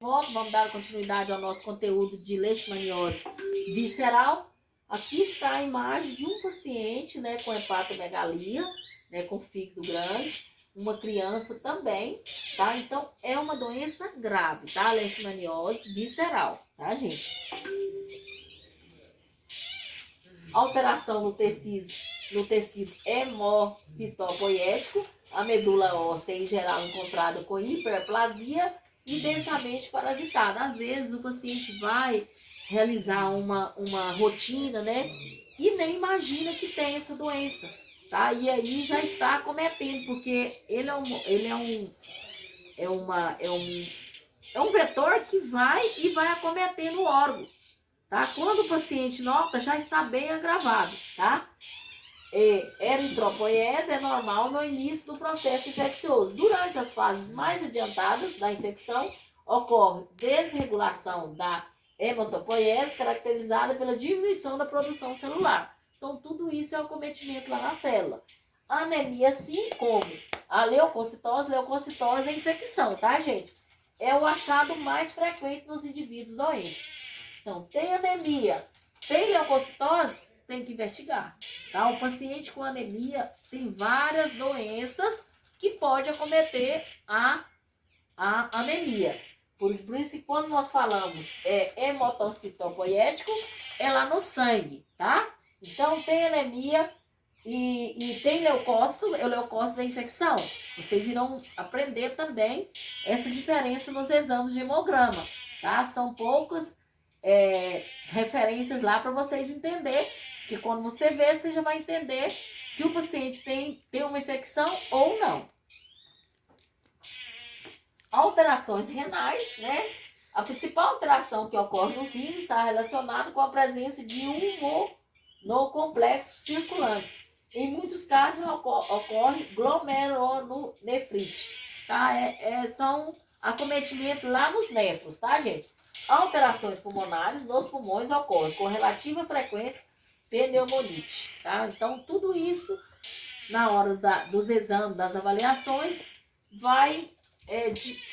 Vamos dar continuidade ao nosso conteúdo de leishmaniose visceral. Aqui está a imagem de um paciente, né, com hepatomegalia, né, com fígado grande, uma criança também, tá? Então, é uma doença grave, tá? Leishmaniose visceral, tá, gente? Alteração no tecido hemocitopoiético, a medula óssea em geral encontrada com hiperplasia e densamente parasitada. Às vezes o paciente vai realizar uma rotina, né? E nem imagina que tem essa doença, tá? E aí já está acometendo, porque ele é um vetor que vai acometendo o órgão, tá? Quando o paciente nota, já está bem agravado, tá? Eritropoiese é normal no início do processo infeccioso. Durante as fases mais adiantadas da infecção, ocorre desregulação da hematopoiese, caracterizada pela diminuição da produção celular. Então, tudo isso é o acometimento lá na célula. Anemia, sim, como a leucocitose. Leucocitose é infecção, tá, gente? É o achado mais frequente nos indivíduos doentes. Então, tem anemia, tem leucocitose, tem que investigar, tá? O paciente com anemia tem várias doenças que pode acometer a anemia. Por isso que quando nós falamos hemocitopoiético, é lá no sangue, tá? Então tem anemia e tem leucócito, o leucócito é infecção. Vocês irão aprender também essa diferença nos exames de hemograma, tá? São poucas referências lá para vocês entenderem, que quando você vê, você já vai entender que o paciente tem uma infecção ou não. Alterações renais, né? A principal alteração que ocorre nos rins está relacionada com a presença de humor no complexo circulantes. Em muitos casos ocorre glomerulonefrite, tá? São acometimentos lá nos néfros, tá, gente? Alterações pulmonares nos pulmões ocorrem com relativa frequência pneumonite, tá? Então, tudo isso, na hora dos exames, das avaliações, vai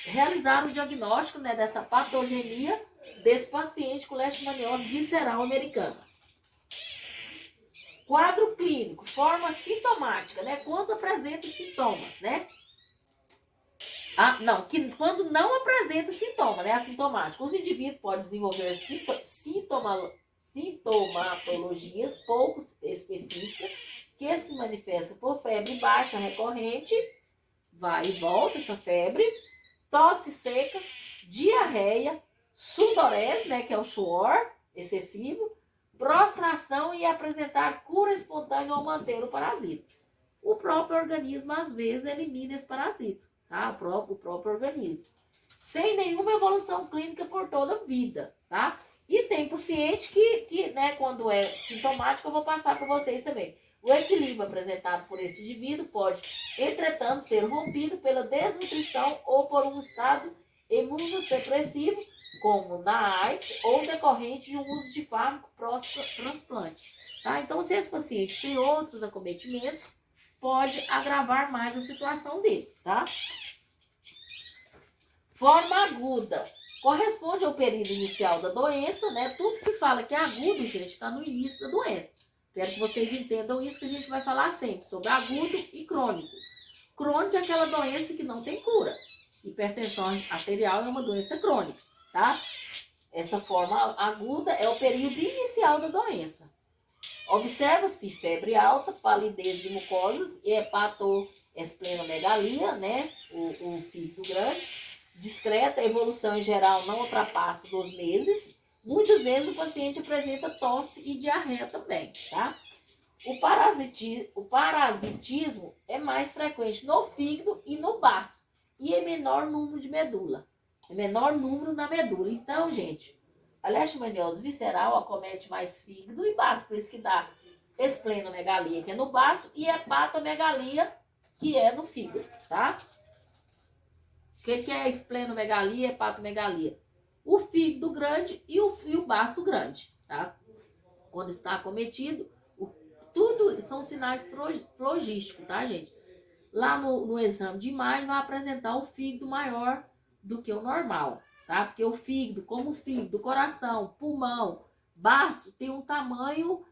realizar o diagnóstico, né, dessa patogenia desse paciente com leishmaniose visceral americana. Quadro clínico, forma sintomática, né, quando apresenta sintomas, né? Quando não apresenta sintoma, né, assintomático. Os indivíduos podem desenvolver sintomatologias pouco específicas que se manifestam por febre baixa recorrente, vai e volta essa febre, tosse seca, diarreia, sudorese, né, que é o suor excessivo, prostração e apresentar cura espontânea ao manter o parasita. O próprio organismo, às vezes, elimina esse parasita, tá? O próprio organismo. Sem nenhuma evolução clínica por toda a vida, tá? E tem paciente que né, quando é sintomático, eu vou passar para vocês também. O equilíbrio apresentado por esse indivíduo pode, entretanto, ser rompido pela desnutrição ou por um estado imunossupressivo, como na AIDS, ou decorrente de um uso de fármaco pós-transplante. Tá? Então, se esse paciente tem outros acometimentos, pode agravar mais a situação dele, tá? Forma aguda. Corresponde ao período inicial da doença, né? Tudo que fala que é agudo, gente, está no início da doença. Quero que vocês entendam isso, que a gente vai falar sempre sobre agudo e crônico. Crônico é aquela doença que não tem cura. Hipertensão arterial é uma doença crônica, tá? Essa forma aguda é o período inicial da doença. Observa-se febre alta, palidez de mucosas e hepatoesplenomegalia, né? O fígado grande. Discreta, evolução em geral não ultrapassa 2 meses. Muitas vezes o paciente apresenta tosse e diarreia também, tá? O parasitismo é mais frequente no fígado e no baço. E em menor número de medula. Em menor número na medula. Então, gente, a leishmaniose visceral acomete mais fígado e baço. Por isso que dá esplenomegalia, que é no baço, e hepatomegalia, que é no fígado, tá? O que é esplenomegalia e hepatomegalia? O fígado grande e o baço grande, tá? Quando está acometido, tudo são sinais flogísticos, tá, gente? Lá no exame de imagem vai apresentar o fígado maior do que o normal, tá? Porque o fígado, como o fígado, coração, pulmão, baço, tem um tamanho,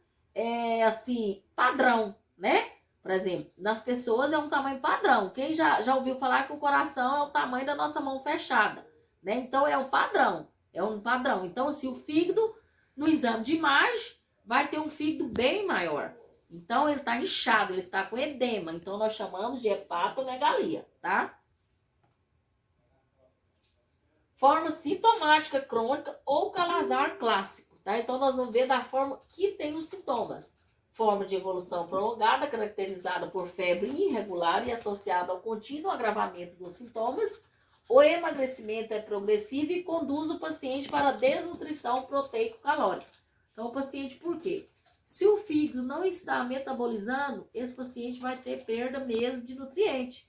assim, padrão, né? Por exemplo, nas pessoas é um tamanho padrão. Quem já ouviu falar que o coração é o tamanho da nossa mão fechada, né? Então, é o padrão, é um padrão. Então, assim, o fígado, no exame de imagem, vai ter um fígado bem maior. Então, ele está inchado, ele está com edema. Então, nós chamamos de hepatomegalia, tá? Forma sintomática crônica ou calazar clássico, tá? Então, nós vamos ver da forma que tem os sintomas. Forma de evolução prolongada, caracterizada por febre irregular e associada ao contínuo agravamento dos sintomas. O emagrecimento é progressivo e conduz o paciente para a desnutrição proteico-calórica. Então, o paciente, por quê? Se o fígado não está metabolizando, esse paciente vai ter perda mesmo de nutriente.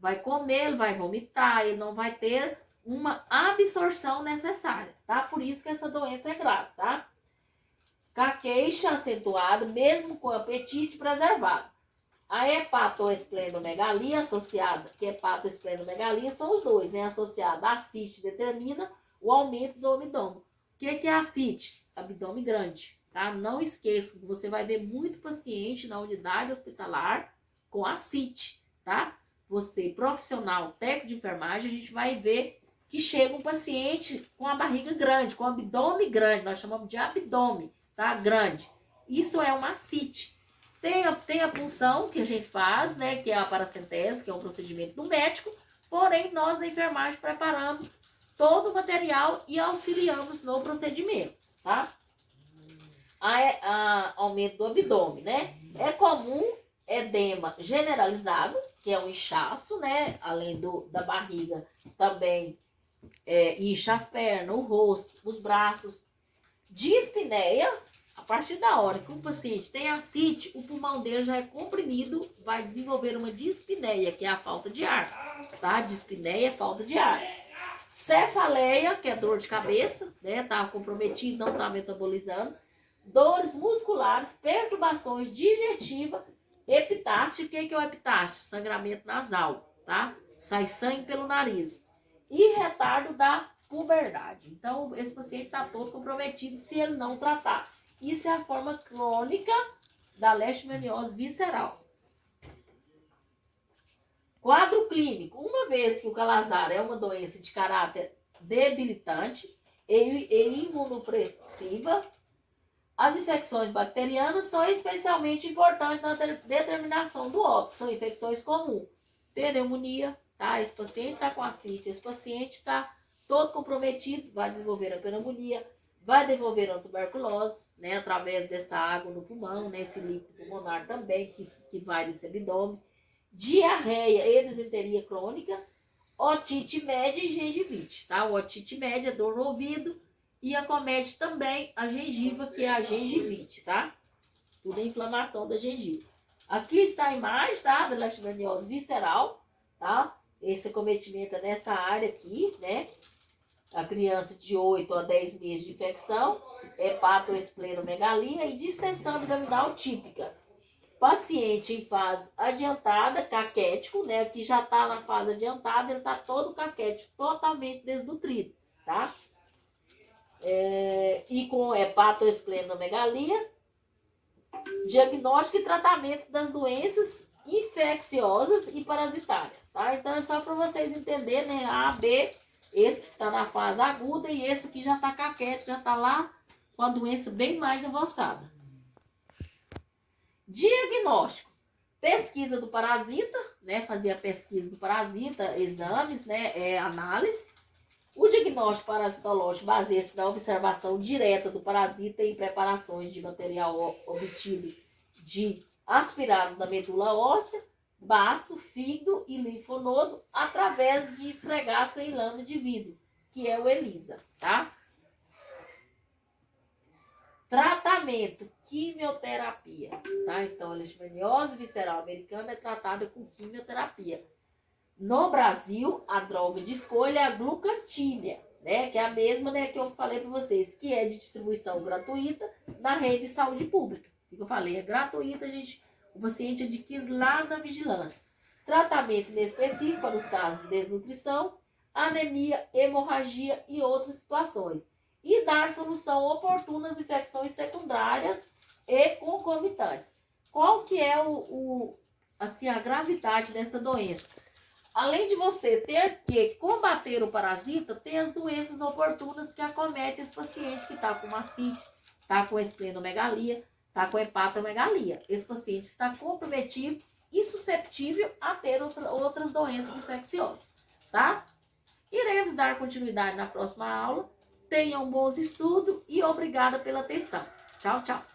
Vai comer, ele vai vomitar, ele não vai ter uma absorção necessária, tá? Por isso que essa doença é grave, tá? Caqueixa acentuada, mesmo com apetite preservado. A hepatoesplenomegalia associada, que hepatoesplenomegalia são os dois, né? Associada à ascite determina o aumento do abdômen. O que é ascite? Abdômen grande, tá? Não esqueça que você vai ver muito paciente na unidade hospitalar com ascite, tá? Você, profissional, técnico de enfermagem, a gente vai ver que chega um paciente com a barriga grande, com o abdômen grande, nós chamamos de abdômen, tá? Grande. Isso é uma ascite. Tem a punção que a gente faz, né? Que é a paracentese, que é um procedimento do médico, porém nós da enfermagem preparamos todo o material e auxiliamos no procedimento, tá? Aumento do abdômen, né? É comum edema generalizado, que é um inchaço, né? Além da barriga, também incha as pernas, o rosto, os braços. Dispneia, a partir da hora que o paciente tem ascite, o pulmão dele já é comprimido, vai desenvolver uma dispneia, que é a falta de ar, tá? Dispneia é falta de ar. Cefaleia, que é dor de cabeça, né? Tá comprometido, não tá metabolizando. Dores musculares, perturbações digestivas, epitáxio. O que é o epitáxio? Sangramento nasal, tá? Sai sangue pelo nariz. E retardo da puberdade. Então, esse paciente está todo comprometido se ele não tratar. Isso é a forma crônica da leishmaniose visceral. Quadro clínico. Uma vez que o calazar é uma doença de caráter debilitante e imunopressiva, as infecções bacterianas são especialmente importantes na determinação do óbito. São infecções comuns. Pneumonia, tá? Esse paciente está com ascite, esse paciente está todo comprometido, vai desenvolver a pneumonia, vai desenvolver a tuberculose, né? Através dessa água no pulmão, né? Esse líquido pulmonar também, que vai nesse abdômen. Diarreia e disenteria crônica, otite média e gengivite, tá? O otite média é dor no ouvido e acomete também a gengiva, que é a gengivite, tá? Tudo é inflamação da gengiva. Aqui está a imagem, tá? Da leishmaniose visceral, tá? Esse acometimento é nessa área aqui, né? A criança de 8 a 10 meses de infecção, hepatoesplenomegalia e distensão abdominal típica. Paciente em fase adiantada, caquético, né? Que já está na fase adiantada, ele está todo caquético, totalmente desnutrido, tá? E com hepatoesplenomegalia, diagnóstico e tratamento das doenças infecciosas e parasitárias, tá? Então é só para vocês entenderem, né? A, B, esse que está na fase aguda e esse aqui já está caquético, já está lá com a doença bem mais avançada. Diagnóstico. Pesquisa do parasita, né? Fazia pesquisa do parasita, exames, né? Análise. O diagnóstico parasitológico baseia-se na observação direta do parasita em preparações de material obtido de aspirado da medula óssea, baço, fígado e linfonodo através de esfregaço em lâmina de vidro, que é o ELISA, tá? Tratamento, quimioterapia, tá? Então, a leishmaniose visceral americana é tratada com quimioterapia. No Brasil, a droga de escolha é a glucantina, né? Que é a mesma, né, que eu falei para vocês, que é de distribuição gratuita na rede de saúde pública. O que eu falei, é gratuita, o paciente adquire lá na vigilância. Tratamento inespecífico para os casos de desnutrição, anemia, hemorragia e outras situações. E dar solução oportuna às infecções secundárias e concomitantes. Qual que é assim, a gravidade desta doença? Além de você ter que combater o parasita, tem as doenças oportunas que acometem esse paciente que está com mastite, está com esplenomegalia, está com hepatomegalia. Esse paciente está comprometido e susceptível a ter outras doenças infecciosas, tá? Iremos dar continuidade na próxima aula. Tenham bons estudos e obrigada pela atenção. Tchau, tchau.